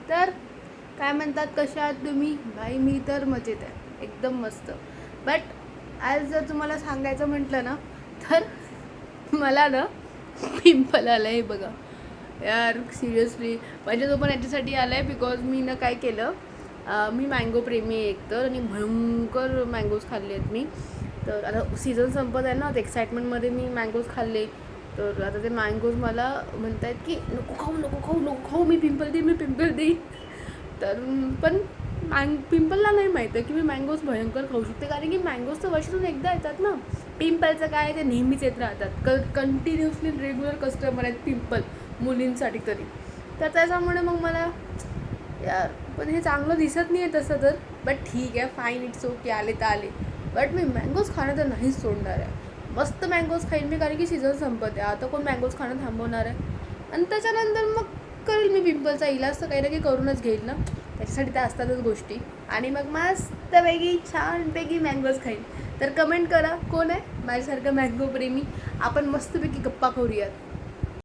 तर काय म्हणतात, कशा आहात तुम्ही? भाई मी तर मजेत आहे, एकदम मस्त. बट आज जर तुम्हाला सांगायचं म्हटलं ना, तर मला ना पिंपल आलं आहे बघा यार, सिरियसली. म्हणजे तो पण याच्यासाठी आला आहे बिकॉज मी ना काय केलं, मी मँगो प्रेमी आहे एकतर, आणि भयंकर मँगोज खाल्ले आहेत मी. तर आता सीझन संपत आहे ना, तर एक्साइटमेंटमध्ये मी मँगोज खाल्ले. तर आता ते मँगोज मला म्हणत आहेत की नको खाऊ नको खाऊ नको खाऊ, मी पिंपल देईन. तर पण पिंपलला नाही माहीत आहे की मी मँगोज भयंकर खाऊ शकते, कारण की मँगोज तर वर्षातून एकदा येतात ना. पिंपलचं काय, ते नेहमीच येत राहतात, कंटिन्युअसली रेग्युलर कस्टमर आहेत पिंपल, मुलींसाठी तरी. तर त्याच्यामुळे मग मला यार, पण हे चांगलं दिसत नाही आहे तसं तर. बट ठीक आहे, फाईन, इट्स ओके, आले तर आले. बट मी मँगोज खाणं तर नाहीच सोडणार आहे. मस्त मँगोज खाईन मी, कारण की सीझन संपत आहे. आता कोण मँगोज खाणं थांबवणार आहे? आणि त्याच्यानंतर मग करेल मी पिंपलचा इलाज, तर काही ना काही करूनच घेईल ना, त्याच्यासाठी त्या असतातच गोष्टी. आणि मग मस्तपैकी छानपैकी मँगोज खाईन. तर कमेंट करा, कोण आहे माझ्यासारखं मँगो प्रेमी. आपण मस्तपैकी गप्पा करूयात.